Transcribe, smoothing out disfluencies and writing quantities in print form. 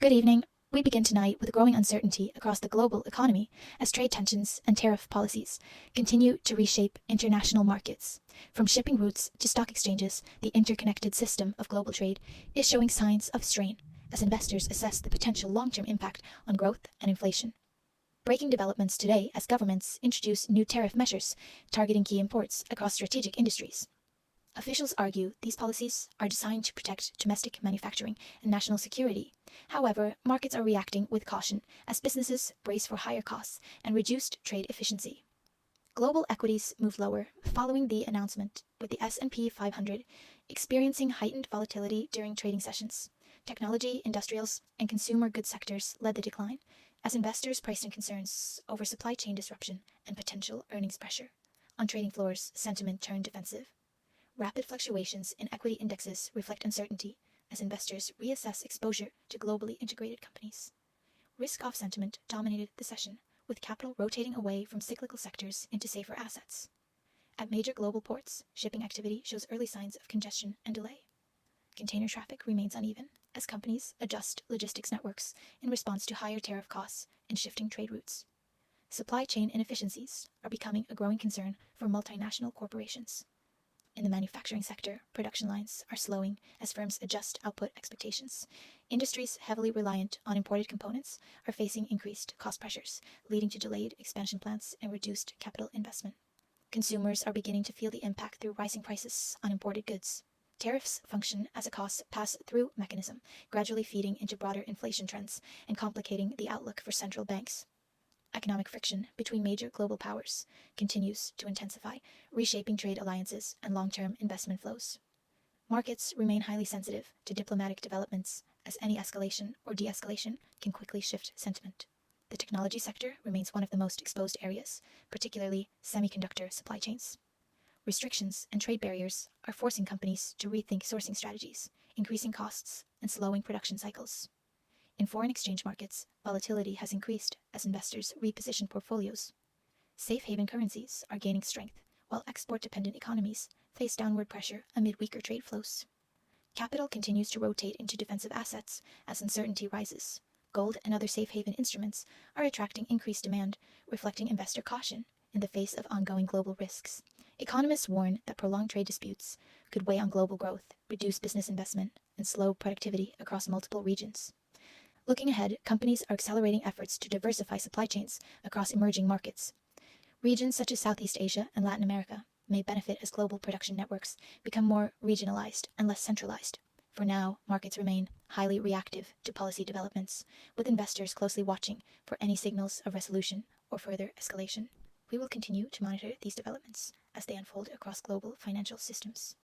Good evening. We begin tonight with growing uncertainty across the global economy as trade tensions and tariff policies continue to reshape international markets. From shipping routes to stock exchanges, the interconnected system of global trade is showing signs of strain as investors assess the potential long-term impact on growth and inflation. Breaking developments today as governments introduce new tariff measures targeting key imports across strategic industries. Officials argue these policies are designed to protect domestic manufacturing and national security. However, markets are reacting with caution as businesses brace for higher costs and reduced trade efficiency. Global equities move lower following the announcement, with the S&P 500 experiencing heightened volatility during trading sessions. Technology, industrials, and consumer goods sectors led the decline as investors priced in concerns over supply chain disruption and potential earnings pressure. On trading floors, sentiment turned defensive. Rapid fluctuations in equity indexes reflect uncertainty as investors reassess exposure to globally integrated companies. Risk-off sentiment dominated the session, with capital rotating away from cyclical sectors into safer assets. At major global ports, shipping activity shows early signs of congestion and delay. Container traffic remains uneven as companies adjust logistics networks in response to higher tariff costs and shifting trade routes. Supply chain inefficiencies are becoming a growing concern for multinational corporations. In the manufacturing sector, production lines are slowing as firms adjust output expectations. Industries heavily reliant on imported components are facing increased cost pressures, leading to delayed expansion plans and reduced capital investment. Consumers are beginning to feel the impact through rising prices on imported goods. Tariffs function as a cost pass-through mechanism, gradually feeding into broader inflation trends and complicating the outlook for central banks. Economic friction between major global powers continues to intensify, reshaping trade alliances and long-term investment flows. Markets remain highly sensitive to diplomatic developments, as any escalation or de-escalation can quickly shift sentiment. The technology sector remains one of the most exposed areas, particularly semiconductor supply chains. Restrictions and trade barriers are forcing companies to rethink sourcing strategies, increasing costs and slowing production cycles. In foreign exchange markets, volatility has increased as investors reposition portfolios. Safe haven currencies are gaining strength, while export-dependent economies face downward pressure amid weaker trade flows. Capital continues to rotate into defensive assets as uncertainty rises. Gold and other safe haven instruments are attracting increased demand, reflecting investor caution in the face of ongoing global risks. Economists warn that prolonged trade disputes could weigh on global growth, reduce business investment, and slow productivity across multiple regions. Looking ahead, companies are accelerating efforts to diversify supply chains across emerging markets. Regions such as Southeast Asia and Latin America may benefit as global production networks become more regionalized and less centralized. For now, markets remain highly reactive to policy developments, with investors closely watching for any signals of resolution or further escalation. We will continue to monitor these developments as they unfold across global financial systems.